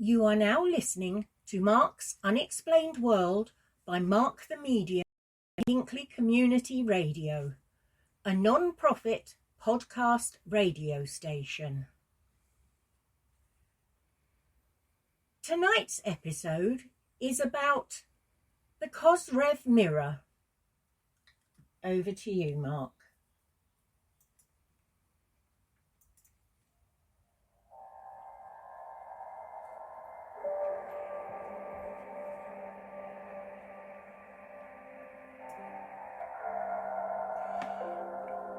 You are now listening to Mark's Unexplained World by Mark the Medium, Hinkley Community Radio, a non-profit podcast radio station. Tonight's episode is about the Kozyrev mirror. Over to you, Mark.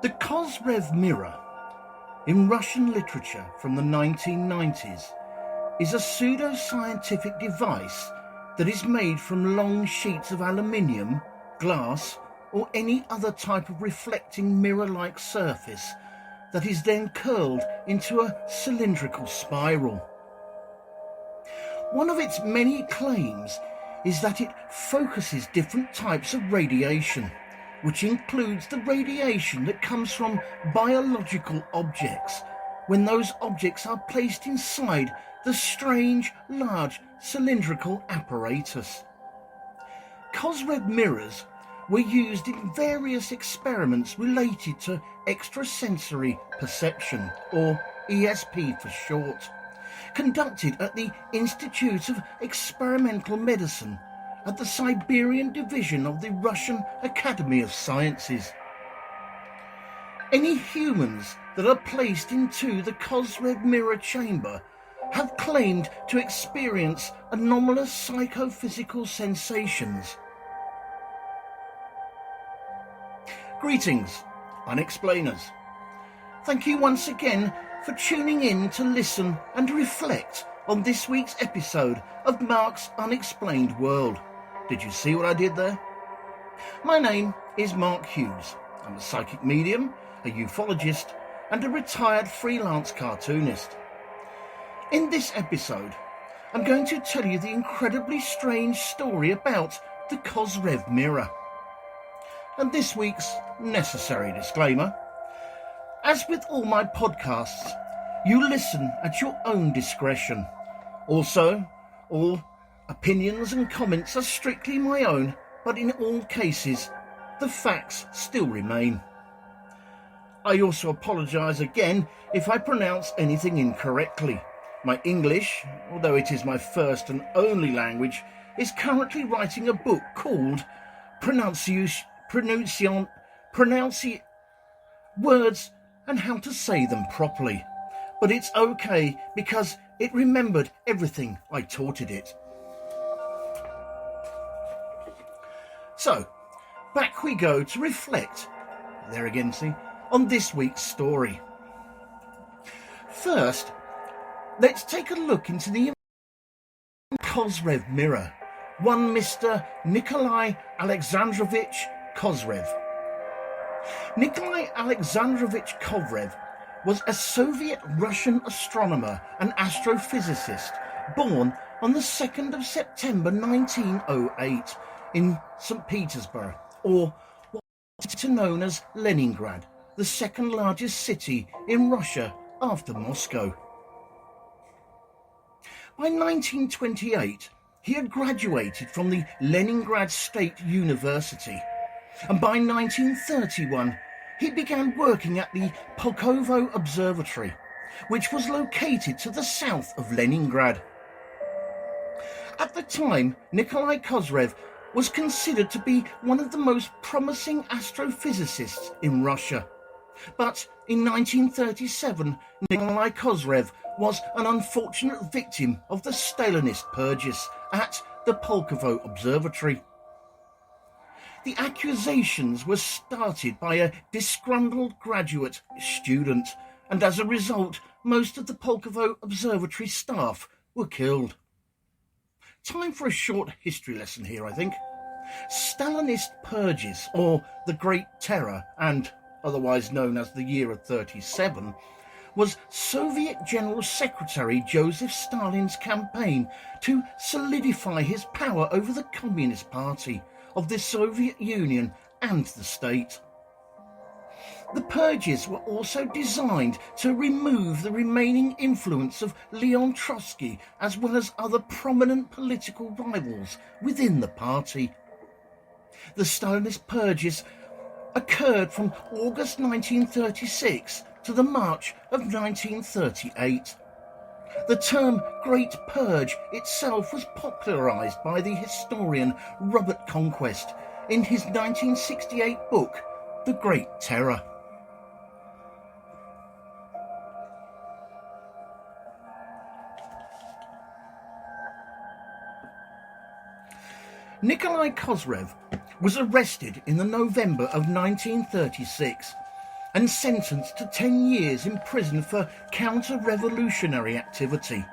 The Kozyrev mirror, in Russian literature from the 1990s, is a pseudo-scientific device that is made from long sheets of aluminium, glass, or any other type of reflecting mirror-like surface that is then curled into a cylindrical spiral. One of its many claims is that it focuses different types of radiation, which includes the radiation that comes from biological objects when those objects are placed inside the strange, large, cylindrical apparatus. Kozyrev mirrors were used in various experiments related to extrasensory perception, or ESP for short, conducted at the Institute of Experimental Medicine at the Siberian division of the Russian Academy of Sciences. Any humans that are placed into the Kozyrev mirror chamber have claimed to experience anomalous psychophysical sensations. Greetings, Unexplainers. Thank you once again for tuning in to listen and reflect on this week's episode of Mark's Unexplained World. Did you see what I did there? My name is Mark Hughes. I'm a psychic medium, a ufologist, and a retired freelance cartoonist. In this episode, I'm going to tell you the incredibly strange story about the Kozyrev mirror. And this week's necessary disclaimer: as with all my podcasts, you listen at your own discretion. Also, all opinions and comments are strictly my own, but in all cases, the facts still remain. I also apologise again if I pronounce anything incorrectly. My English, although it is my first and only language, is currently writing a book called Pronunciation Words and How to Say Them Properly. But it's okay because it remembered everything I taught it. So, back we go to reflect, there again see, on this week's story. First, let's take a look into the Kozyrev mirror, one Mr. Nikolai Alexandrovich Kozyrev. Nikolai Alexandrovich Kozyrev was a Soviet-Russian astronomer and astrophysicist born on the 2nd of September 1908 in St. Petersburg, or what is known as Leningrad, the second largest city in Russia after Moscow. By 1928, he had graduated from the Leningrad State University, and by 1931, he began working at the Pulkovo Observatory, which was located to the south of Leningrad. At the time, Nikolai Kozyrev was considered to be one of the most promising astrophysicists in Russia. But in 1937, Nikolai Kozyrev was an unfortunate victim of the Stalinist purges at the Pulkovo Observatory. The accusations were started by a disgruntled graduate student, and as a result, most of the Pulkovo Observatory staff were killed. Time for a short history lesson here, I think. Stalinist purges, or the Great Terror, and otherwise known as the Year of 37, was Soviet General Secretary Joseph Stalin's campaign to solidify his power over the Communist Party of the Soviet Union and the state. The purges were also designed to remove the remaining influence of Leon Trotsky as well as other prominent political rivals within the party. The Stalinist purges occurred from August 1936 to the March of 1938. The term Great Purge itself was popularised by the historian Robert Conquest in his 1968 book, The Great Terror. Nikolai Kozyrev was arrested in the November of 1936 and sentenced to 10 years in prison for counter-revolutionary activity.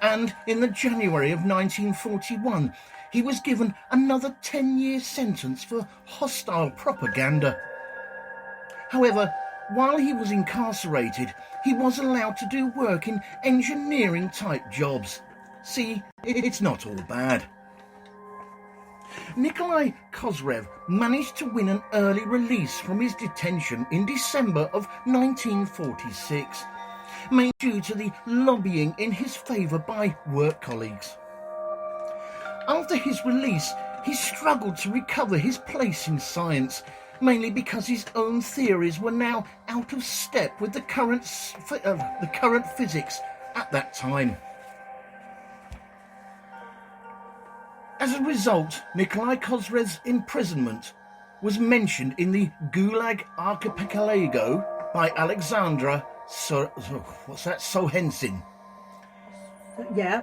And in the January of 1941, he was given another 10-year sentence for hostile propaganda. However, while he was incarcerated, he was allowed to do work in engineering-type jobs. See, it's not all bad. Nikolai Kozyrev managed to win an early release from his detention in December of 1946, mainly due to the lobbying in his favour by work colleagues. After his release, he struggled to recover his place in science, mainly because his own theories were now out of step with the current physics at that time. As a result, Nikolai Kozyrev's imprisonment was mentioned in the Gulag Archipelago by Alexandra Solzhenitsyn. Yeah.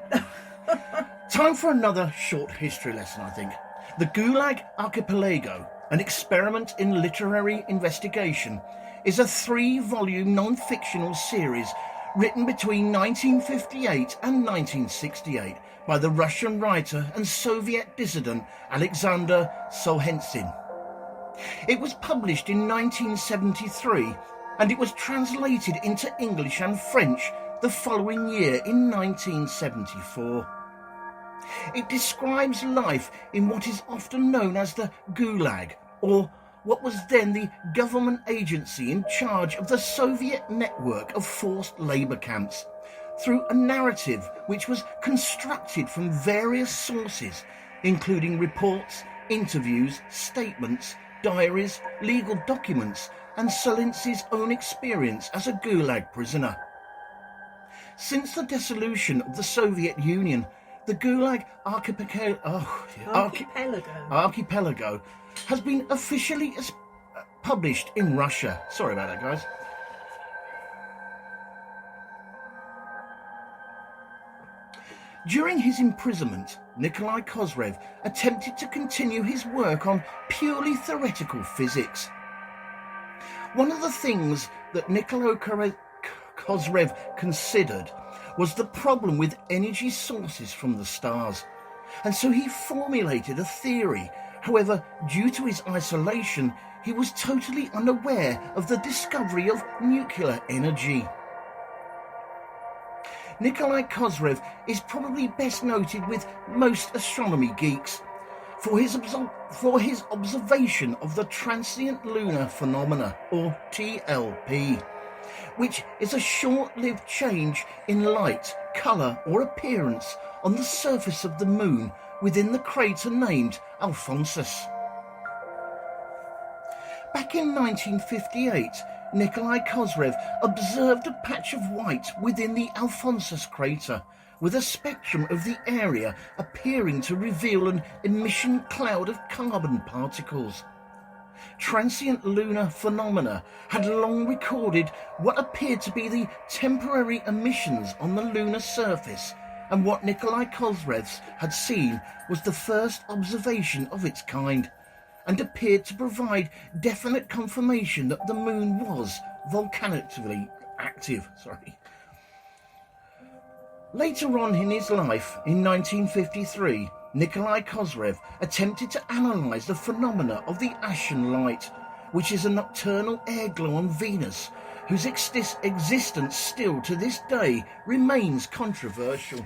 Time for another short history lesson, I think. The Gulag Archipelago, an experiment in literary investigation, is a 3-volume non-fictional series written between 1958 and 1968 by the Russian writer and Soviet dissident Alexander Solzhenitsyn. It was published in 1973 and it was translated into English and French the following year in 1974. It describes life in what is often known as the Gulag, or what was then the government agency in charge of the Soviet network of forced labour camps, through a narrative which was constructed from various sources, including reports, interviews, statements, diaries, legal documents, and Solzhenitsyn's own experience as a Gulag prisoner. Since the dissolution of the Soviet Union, the Gulag Archipelago has been officially published in Russia. Sorry about that, guys. During his imprisonment, Nikolai Kozyrev attempted to continue his work on purely theoretical physics. One of the things that Nikolai Kozyrev considered was the problem with energy sources from the stars, and so he formulated a theory. However, due to his isolation, he was totally unaware of the discovery of nuclear energy. Nikolai Kozyrev is probably best noted with most astronomy geeks for his observation of the transient lunar phenomena, or TLP, which is a short-lived change in light, colour or appearance on the surface of the moon within the crater named Alphonsus. Back in 1958, Nikolai Kozyrev observed a patch of white within the Alphonsus crater, with a spectrum of the area appearing to reveal an emission cloud of carbon particles. Transient lunar phenomena had long recorded what appeared to be the temporary emissions on the lunar surface, and what Nikolai Kozyrev had seen was the first observation of its kind, and appeared to provide definite confirmation that the moon was volcanically active. Later on in his life, in 1953, Nikolai Kozyrev attempted to analyse the phenomena of the Ashen Light, which is a nocturnal airglow on Venus, whose existence still to this day remains controversial.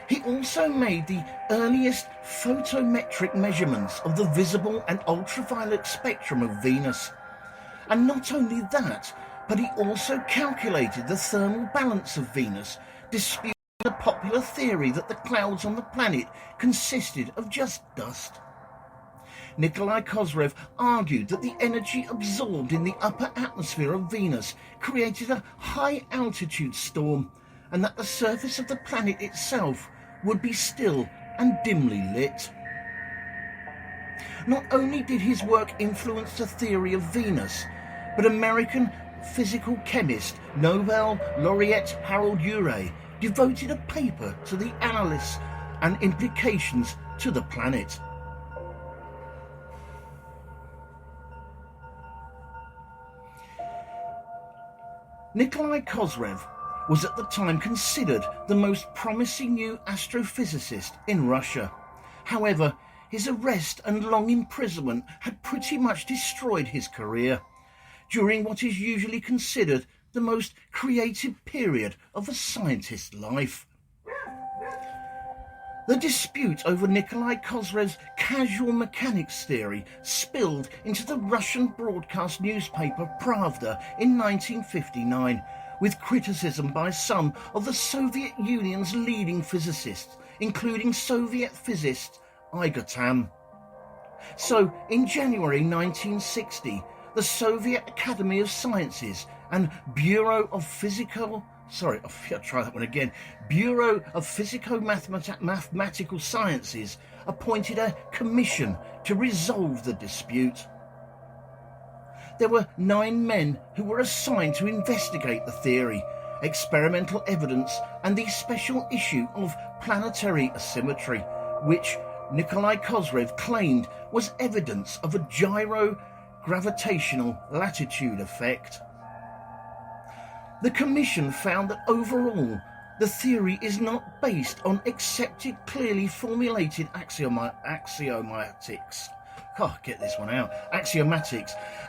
He also made the earliest photometric measurements of the visible and ultraviolet spectrum of Venus, And not only that, but he also calculated the thermal balance of Venus, disputing the popular theory that the clouds on the planet consisted of just dust. Nikolai Kozyrev argued that the energy absorbed in the upper atmosphere of Venus created a high-altitude storm, and that the surface of the planet itself would be still and dimly lit. Not only did his work influence the theory of Venus, but American physical chemist Nobel laureate Harold Urey devoted a paper to the analysis and implications to the planet. Nikolai Kozyrev was at the time considered the most promising new astrophysicist in Russia. However, his arrest and long imprisonment had pretty much destroyed his career, during what is usually considered the most creative period of a scientist's life. The dispute over Nikolai Kozyrev's casual mechanics theory spilled into the Russian broadcast newspaper Pravda in 1959, with criticism by some of the Soviet Union's leading physicists, including Soviet physicist Igor Tamm. So, in January 1960, the Soviet Academy of Sciences and Bureau of Physico-Mathematical Sciences appointed a commission to resolve the dispute. There were 9 men who were assigned to investigate the theory, experimental evidence, and the special issue of planetary asymmetry, which Nikolai Kozyrev claimed was evidence of a gyro-gravitational latitude effect. The commission found that overall, the theory is not based on accepted, clearly formulated axiomatics,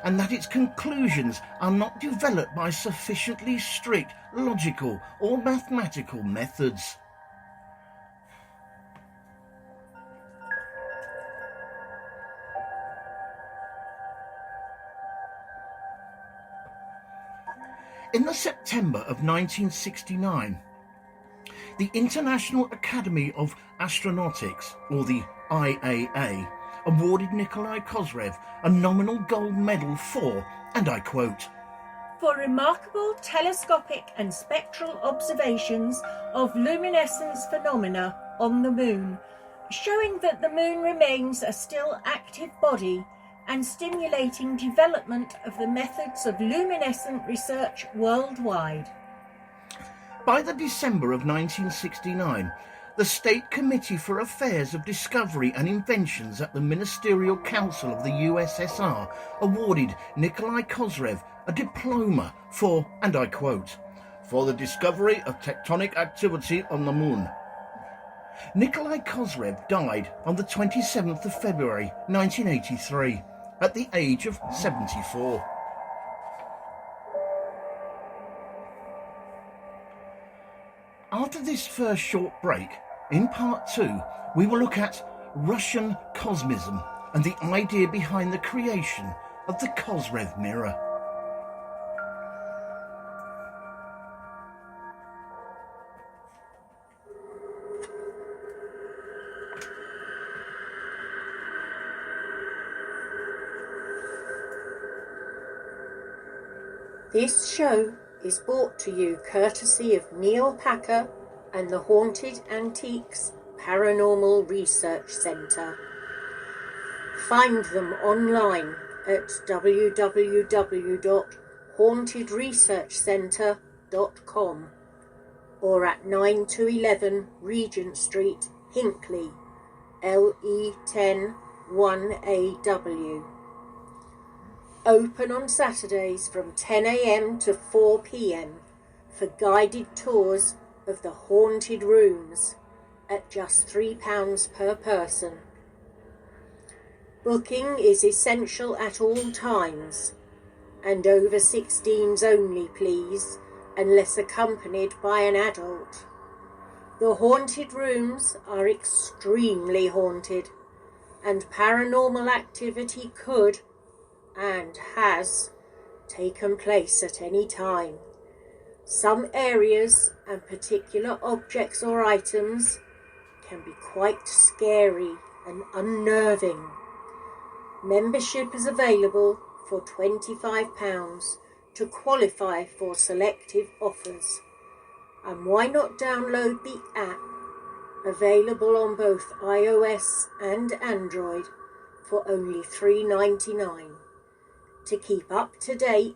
and that its conclusions are not developed by sufficiently strict logical or mathematical methods. In the September of 1969, the International Academy of Astronautics, or the IAA, awarded Nikolai Kozyrev a nominal gold medal for, and I quote, "for remarkable telescopic and spectral observations of luminescence phenomena on the moon, showing that the moon remains a still active body and stimulating development of the methods of luminescent research worldwide." By the December of 1969, the State Committee for Affairs of Discovery and Inventions at the Ministerial Council of the USSR awarded Nikolai Kozyrev a diploma for, and I quote, "for the discovery of tectonic activity on the moon." Nikolai Kozyrev died on the 27th of February 1983 at the age of 74. After this first short break, in part 2, we will look at Russian cosmism and the idea behind the creation of the Kozyrev mirror. This show is brought to you courtesy of Neil Packer and the Haunted Antiques Paranormal Research Centre. Find them online at www.hauntedresearchcentre.com or at 9 to 11 Regent Street, Hinckley, LE10 1AW. Open on Saturdays from 10 a.m. to 4 p.m. for guided tours of the haunted rooms at just £3 per person. Booking is essential at all times, and over 16s only, please, unless accompanied by an adult. The haunted rooms are extremely haunted, and paranormal activity could and has taken place at any time. Some areas and particular objects or items can be quite scary and unnerving. Membership is available for £25 to qualify for selective offers. And why not download the app, available on both iOS and Android, for only $3.99, to keep up to date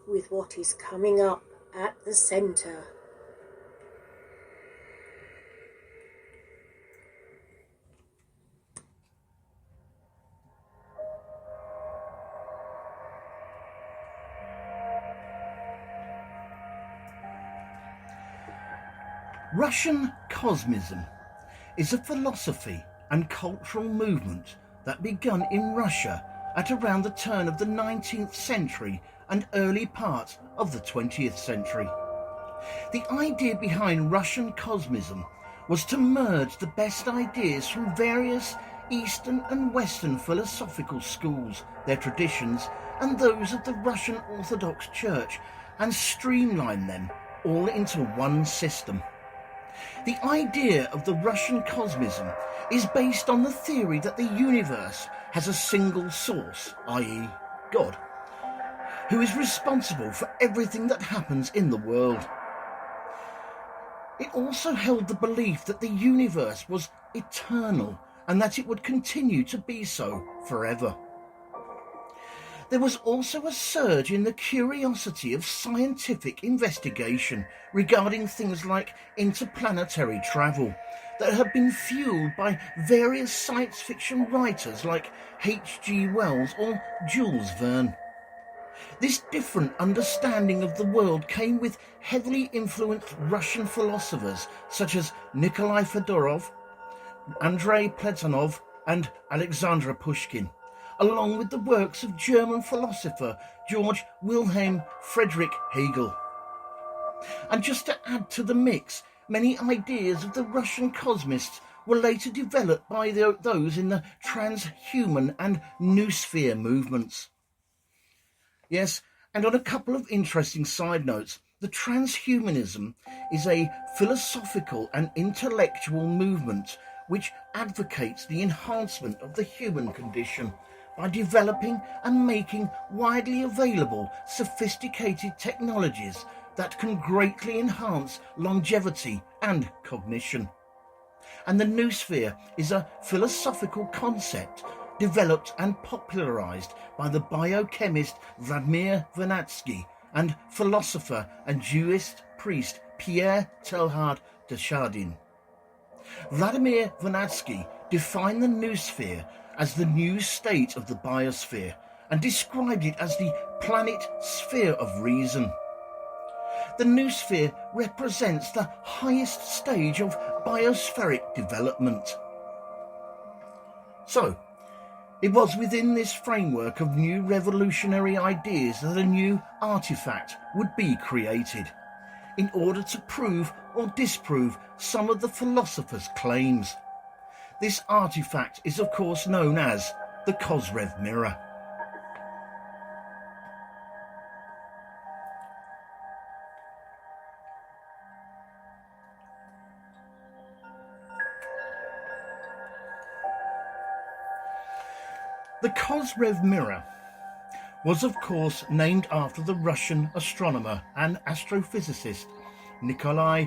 with what is coming up at the centre. Russian Cosmism is a philosophy and cultural movement that began in Russia at around the turn of the 19th century and early part of the 20th century. The idea behind Russian Cosmism was to merge the best ideas from various Eastern and Western philosophical schools, their traditions, and those of the Russian Orthodox Church, and streamline them all into one system. The idea of the Russian Cosmism is based on the theory that the universe has a single source, i.e. God, who is responsible for everything that happens in the world. It also held the belief that the universe was eternal and that it would continue to be so forever. There was also a surge in the curiosity of scientific investigation regarding things like interplanetary travel that had been fueled by various science fiction writers like H.G. Wells or Jules Verne. This different understanding of the world came with heavily influenced Russian philosophers such as Nikolai Fedorov, Andrei Platonov and Alexander Pushkin, along with the works of German philosopher Georg Wilhelm Friedrich Hegel. And just to add to the mix, many ideas of the Russian cosmists were later developed by those in the transhuman and noosphere movements. Yes, and on a couple of interesting side notes, the transhumanism is a philosophical and intellectual movement which advocates the enhancement of the human condition by developing and making widely available sophisticated technologies that can greatly enhance longevity and cognition. And the noosphere is a philosophical concept developed and popularized by the biochemist Vladimir Vernadsky and philosopher and Jewish priest Pierre Teilhard de Chardin. Vladimir Vernadsky defined the noosphere as the new state of the biosphere and described it as the planet sphere of reason. The noosphere represents the highest stage of biospheric development. So, it was within this framework of new revolutionary ideas that a new artifact would be created, in order to prove or disprove some of the philosophers' claims. This artifact is of course known as the Kozyrev mirror. The Kozyrev mirror was of course named after the Russian astronomer and astrophysicist Nikolai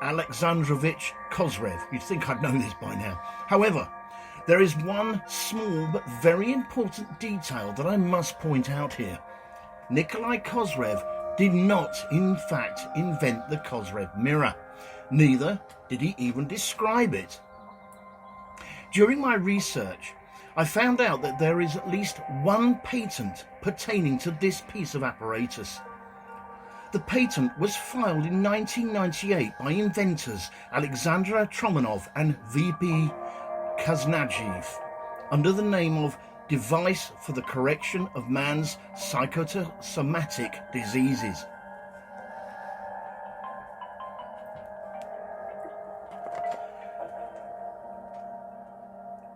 Alexandrovich Kozyrev. You'd think I'd know this by now. However, there is one small but very important detail that I must point out here. Nikolai Kozyrev did not, in fact, invent the Kozyrev mirror. Neither did he even describe it. During my research, I found out that there is at least one patent pertaining to this piece of apparatus. The patent was filed in 1998 by inventors Alexander Tromanov and V.P. Kaznadjev under the name of Device for the Correction of Man's Psychosomatic Diseases.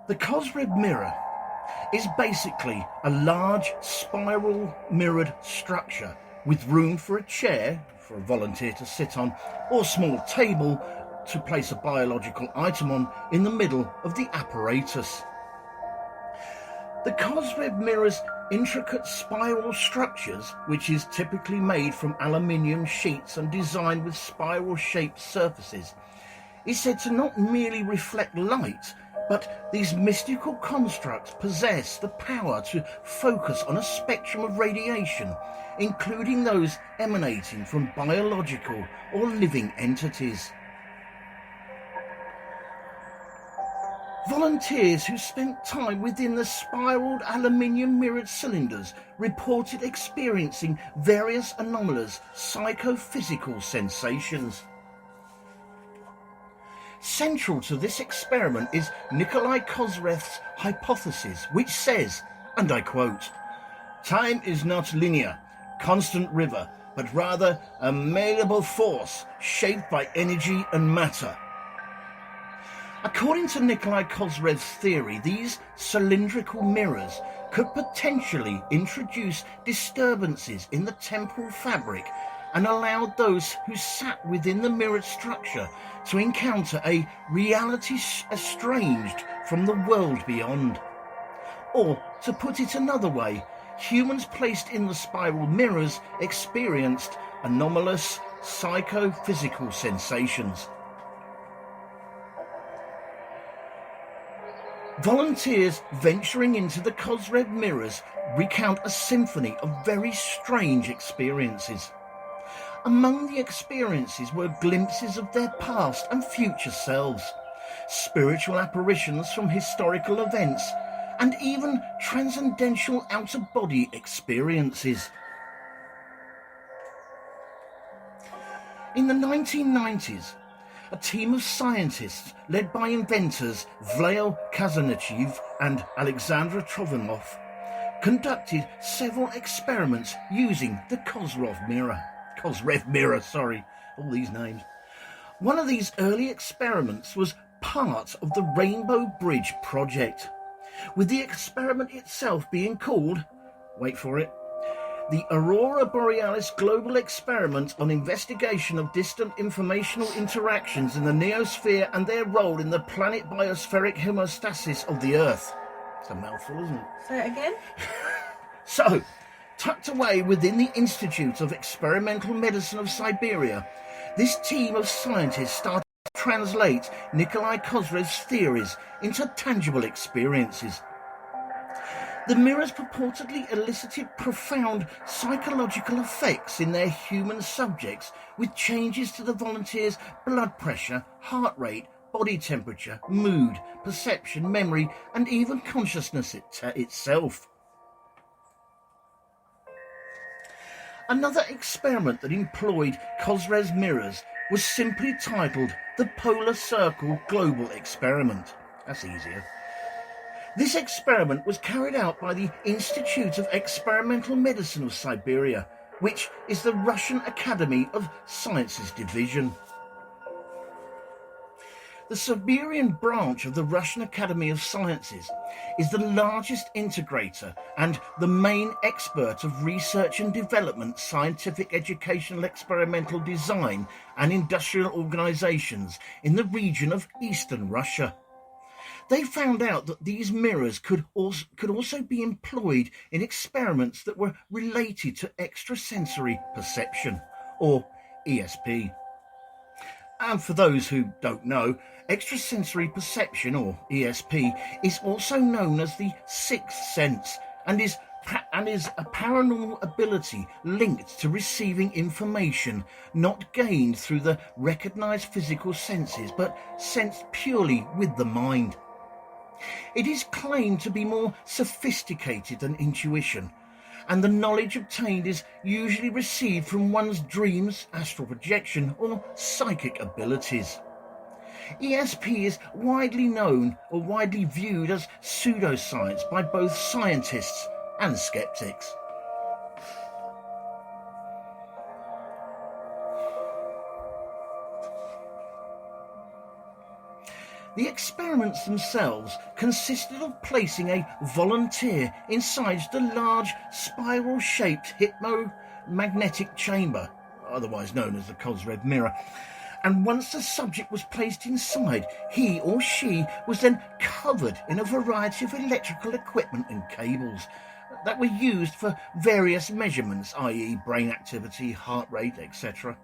The Kozyrev mirror is basically a large spiral mirrored structure with room for a chair for a volunteer to sit on, or a small table to place a biological item on in the middle of the apparatus. The Kozyrev mirror's intricate spiral structures, which is typically made from aluminium sheets and designed with spiral-shaped surfaces, is said to not merely reflect light, but these mystical constructs possess the power to focus on a spectrum of radiation, including those emanating from biological or living entities. Volunteers who spent time within the spiraled aluminium mirrored cylinders reported experiencing various anomalous psychophysical sensations. Central to this experiment is Nikolai Kozyrev's hypothesis, which says, and I quote, "Time is not linear, constant river, but rather a malleable force shaped by energy and matter." According to Nikolai Kozyrev's theory, these cylindrical mirrors could potentially introduce disturbances in the temporal fabric and allowed those who sat within the mirrored structure to encounter a reality estranged from the world beyond. Or, to put it another way, humans placed in the spiral mirrors experienced anomalous psychophysical sensations. Volunteers venturing into the Kozyrev mirrors recount a symphony of very strange experiences. Among the experiences were glimpses of their past and future selves, spiritual apparitions from historical events, and even transcendental out-of-body experiences. In the 1990s, a team of scientists led by inventors Vladimir Kozyrev and Alexander Trovanov conducted several experiments using the Kozyrev mirror. All these names. One of these early experiments was part of the Rainbow Bridge project, with the experiment itself being called, wait for it, the Aurora Borealis Global Experiment on Investigation of Distant Informational Interactions in the Neosphere and their role in the planet biospheric homeostasis of the Earth. It's a mouthful, isn't it? Say it again. So, tucked away within the Institute of Experimental Medicine of Siberia, this team of scientists started to translate Nikolai Kozyrev's theories into tangible experiences. The mirrors purportedly elicited profound psychological effects in their human subjects, with changes to the volunteers' blood pressure, heart rate, body temperature, mood, perception, memory, and even consciousness itself. Another experiment that employed Kozyrev's mirrors was simply titled the Polar Circle Global Experiment. That's easier. This experiment was carried out by the Institute of Experimental Medicine of Siberia, which is the Russian Academy of Sciences division. The Siberian branch of the Russian Academy of Sciences is the largest integrator and the main expert of research and development, scientific, educational, experimental design and industrial organizations in the region of Eastern Russia. They found out that these mirrors could also be employed in experiments that were related to extrasensory perception, or ESP. And for those who don't know, extrasensory perception, or ESP, is also known as the sixth sense and is a paranormal ability linked to receiving information not gained through the recognized physical senses but sensed purely with the mind. It is claimed to be more sophisticated than intuition, and the knowledge obtained is usually received from one's dreams, astral projection, or psychic abilities. ESP is widely known or widely viewed as pseudoscience by both scientists and skeptics. The experiments themselves consisted of placing a volunteer inside the large spiral-shaped hypnomagnetic chamber, otherwise known as the Kozyrev mirror, and once the subject was placed inside, he or she was then covered in a variety of electrical equipment and cables that were used for various measurements, i.e. brain activity, heart rate, etc.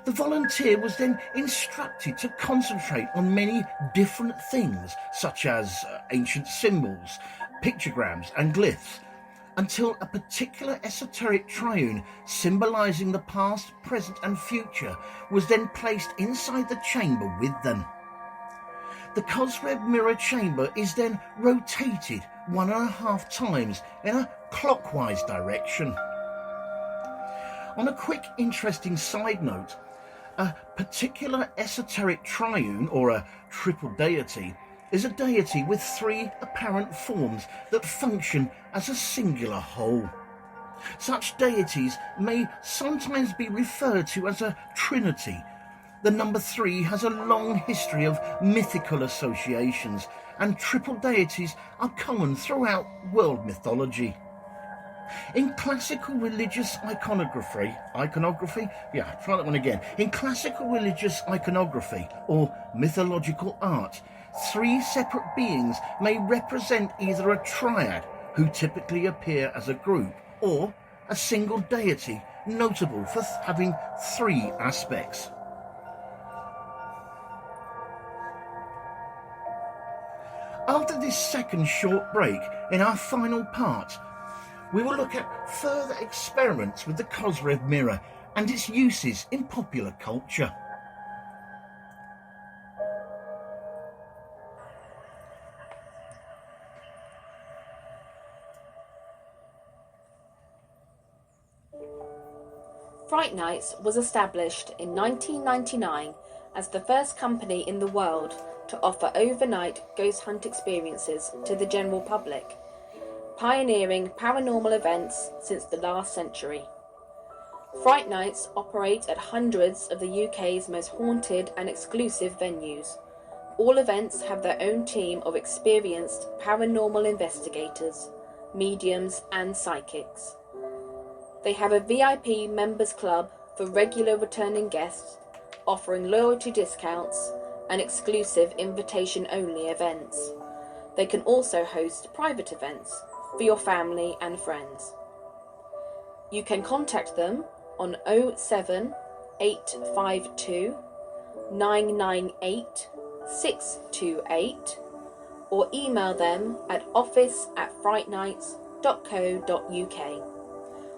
The volunteer was then instructed to concentrate on many different things, such as ancient symbols, pictograms and glyphs, until a particular esoteric triune symbolising the past, present and future was then placed inside the chamber with them. The Kozyrev mirror chamber is then rotated 1.5 times in a clockwise direction. On a quick interesting side note, a particular esoteric triune, or a triple deity, is a deity with 3 apparent forms that function as a singular whole. Such deities may sometimes be referred to as a trinity. The number 3 has a long history of mythical associations, and triple deities are common throughout world mythology. In classical religious iconography, try that one again. In classical religious iconography or mythological art, 3 separate beings may represent either a triad, who typically appear as a group, or a single deity, notable for having 3 aspects. After this second short break, in our final part, we will look at further experiments with the Kozyrev mirror and its uses in popular culture. Fright Nights was established in 1999 as the first company in the world to offer overnight ghost hunt experiences to the general public, pioneering paranormal events since the last century. Fright Nights operate at hundreds of the UK's most haunted and exclusive venues. All events have their own team of experienced paranormal investigators, mediums and psychics. They have a VIP members club for regular returning guests, offering loyalty discounts and exclusive invitation-only events. They can also host private events for your family and friends. You can contact them on 07852 998 628 or email them at office@frightnights.co.uk,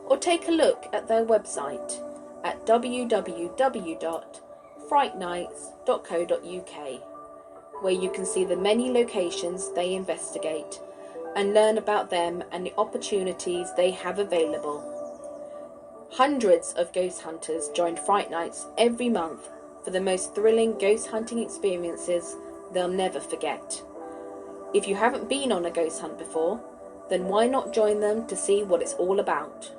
or take a look at their website at www.frightnights.co.uk, where you can see the many locations they investigate and learn about them and the opportunities they have available. Hundreds of ghost hunters join Fright Nights every month for the most thrilling ghost hunting experiences they'll never forget. If you haven't been on a ghost hunt before, then why not join them to see what it's all about?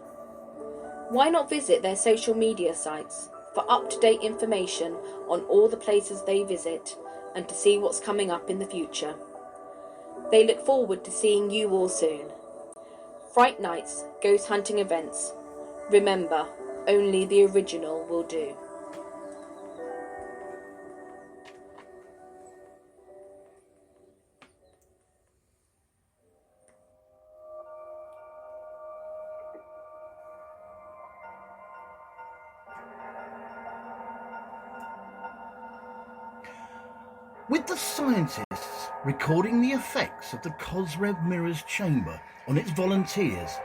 Why not visit their social media sites for up-to-date information on all the places they visit and to see what's coming up in the future? They look forward to seeing you all soon. Fright Nights Ghost Hunting Events. Remember, only the original will do. With the scientists recording the effects of the Kozyrev mirror's chamber on its volunteers,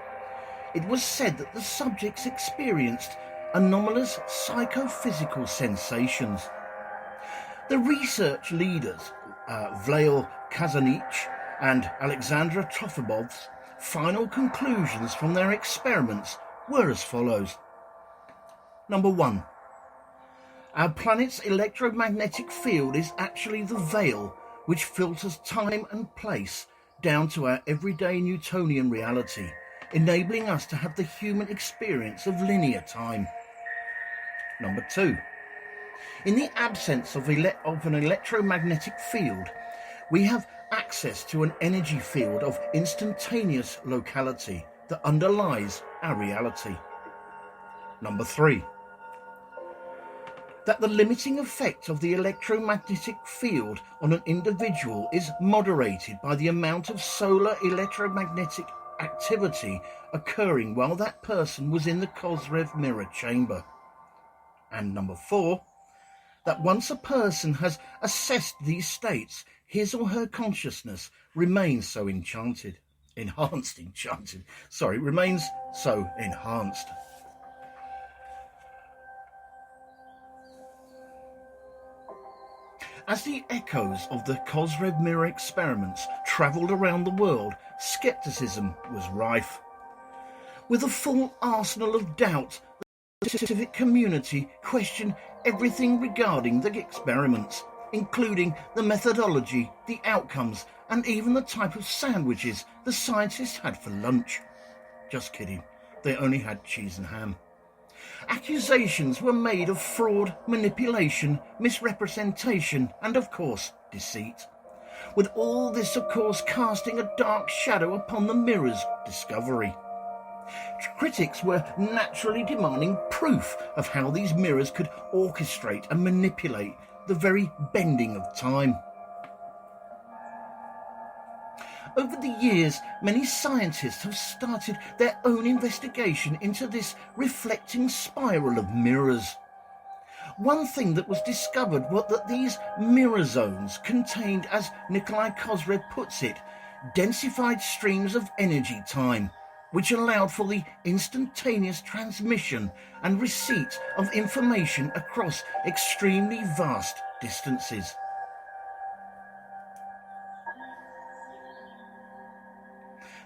it was said that the subjects experienced anomalous psychophysical sensations. The research leaders, Vlail Kazanich and Alexandra Trofimov's final conclusions from their experiments were as follows. Number 1. Our planet's electromagnetic field is actually the veil which filters time and place down to our everyday Newtonian reality, enabling us to have the human experience of linear time. Number 2. In the absence of an electromagnetic field, we have access to an energy field of instantaneous locality that underlies our reality. Number 3. That the limiting effect of the electromagnetic field on an individual is moderated by the amount of solar electromagnetic activity occurring while that person was in the Kozyrev mirror chamber. And number 4, that once a person has assessed these states, his or her consciousness remains so enhanced. As the echoes of the Kozyrev mirror experiments travelled around the world, scepticism was rife. With a full arsenal of doubt, the scientific community questioned everything regarding the experiments, including the methodology, the outcomes, and even the type of sandwiches the scientists had for lunch. Just kidding, they only had cheese and ham. Accusations were made of fraud, manipulation, misrepresentation, and of course, deceit. With all this, of course, casting a dark shadow upon the mirror's discovery. Critics were naturally demanding proof of how these mirrors could orchestrate and manipulate the very bending of time. Over the years, many scientists have started their own investigation into this reflecting spiral of mirrors. One thing that was discovered was that these mirror zones contained, as Nikolai Kozyrev puts it, densified streams of energy time, which allowed for the instantaneous transmission and receipt of information across extremely vast distances.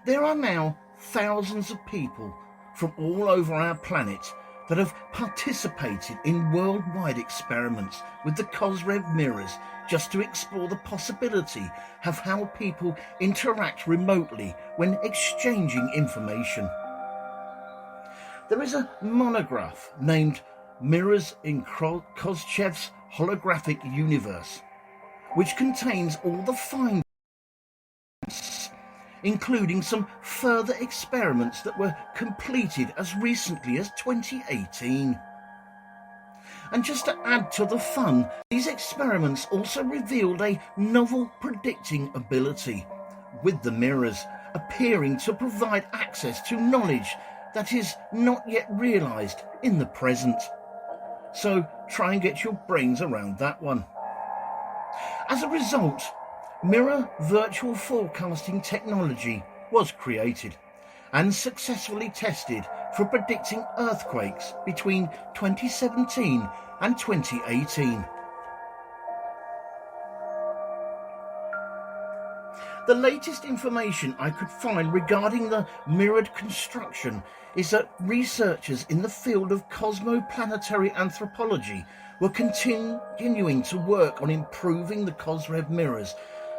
There are now thousands of people from all over our planet that have participated in worldwide experiments with the Kozyrev mirrors just to explore the possibility of how people interact remotely when exchanging information. There is a monograph named Mirrors in Kozyerev's Holographic Universe, which contains all the findings, including some further experiments that were completed as recently as 2018. And just to add to the fun, these experiments also revealed a novel predicting ability, with the mirrors appearing to provide access to knowledge that is not yet realised in the present. So try and get your brains around that one. As a result, mirror virtual forecasting technology was created and successfully tested for predicting earthquakes between 2017 and 2018. The latest information I could find regarding the mirrored construction is that researchers in the field of cosmoplanetary anthropology were continuing to work on improving the Kozyrev mirrors,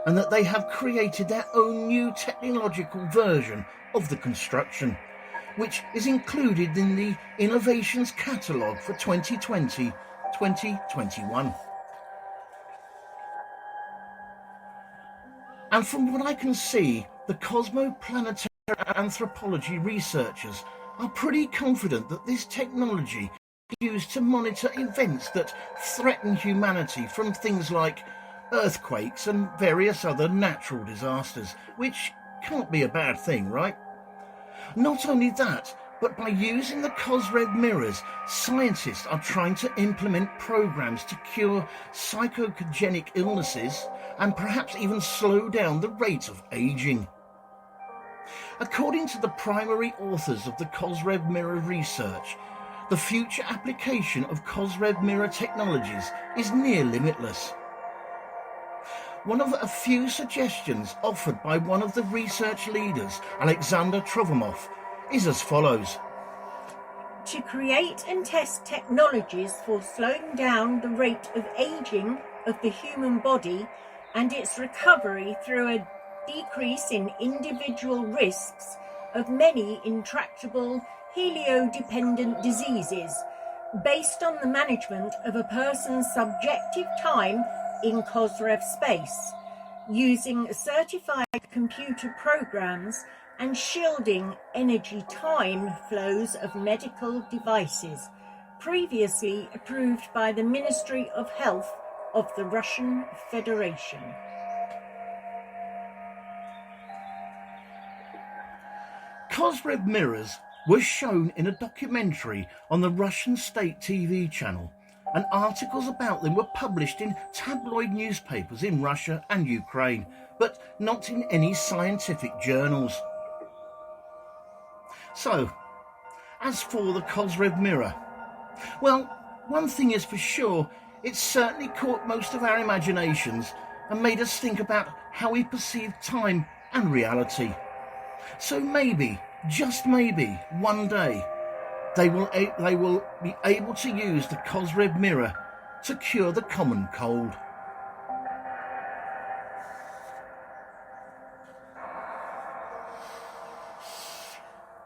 and that they have created their own new technological version of the construction, which is included in the Innovations Catalogue for 2020-2021. And from what I can see, the cosmoplanetary anthropology researchers are pretty confident that this technology is used to monitor events that threaten humanity, from things like earthquakes and various other natural disasters, which can't be a bad thing, right? Not only that, but by using the Kozyrev mirrors, scientists are trying to implement programs to cure psychogenic illnesses and perhaps even slow down the rate of aging. According to the primary authors of the Kozyrev mirror research, the future application of Kozyrev mirror technologies is near limitless. One of a few suggestions offered by one of the research leaders, Alexander Trovomov, is as follows. To create and test technologies for slowing down the rate of aging of the human body and its recovery through a decrease in individual risks of many intractable helio-dependent diseases, based on the management of a person's subjective time in Kozyrev space, using certified computer programs and shielding energy time flows of medical devices, previously approved by the Ministry of Health of the Russian Federation. Kozyrev mirrors were shown in a documentary on the Russian state TV channel, and articles about them were published in tabloid newspapers in Russia and Ukraine, but not in any scientific journals. So, as for the Kozyrev mirror, well, one thing is for sure, it certainly caught most of our imaginations and made us think about how we perceive time and reality. So maybe, just maybe, one day, they will be able to use the Kozyrev mirror to cure the common cold.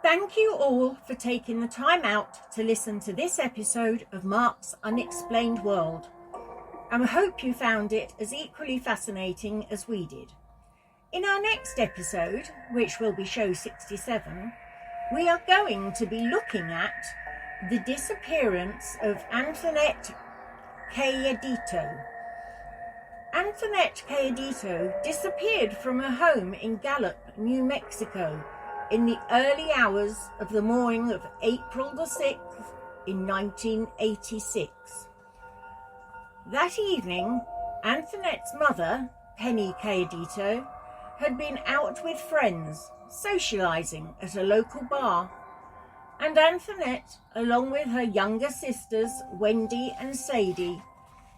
Thank you all for taking the time out to listen to this episode of Mark's Unexplained World, and I hope you found it as equally fascinating as we did. In our next episode, which will be show 67, we are going to be looking at the disappearance of Antoinette Cayedito. Antoinette Cayedito disappeared from her home in Gallup, New Mexico, in the early hours of the morning of April the 6th in 1986. That evening, Antoinette's mother, Penny Cayedito, had been out with friends, socialising at a local bar, and Antoinette, along with her younger sisters, Wendy and Sadie,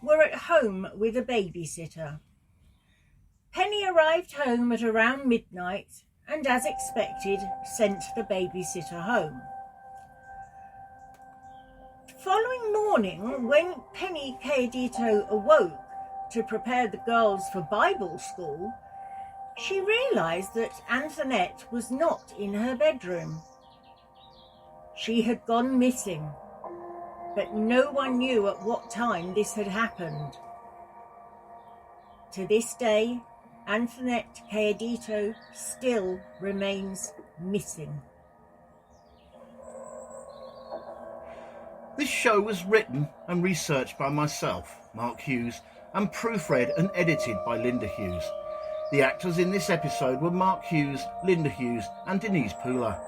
were at home with a babysitter. Penny arrived home at around midnight and, as expected, sent the babysitter home. Following morning, when Penny Cayedito awoke to prepare the girls for Bible school, she realised that Antoinette was not in her bedroom. She had gone missing, but no one knew at what time this had happened. To this day, Antoinette Cayedito still remains missing. This show was written and researched by myself, Mark Hughes, and proofread and edited by Linda Hughes. The actors in this episode were Mark Hughes, Linda Hughes and Denise Poolar,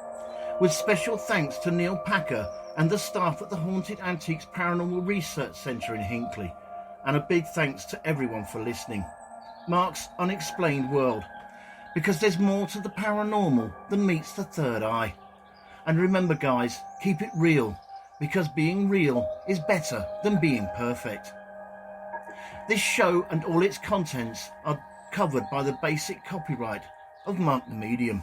with special thanks to Neil Packer and the staff at the Haunted Antiques Paranormal Research Centre in Hinckley, and a big thanks to everyone for listening. Mark's Unexplained World, because there's more to the paranormal than meets the third eye. And remember guys, keep it real, because being real is better than being perfect. This show and all its contents are covered by the basic copyright of Mark the Medium.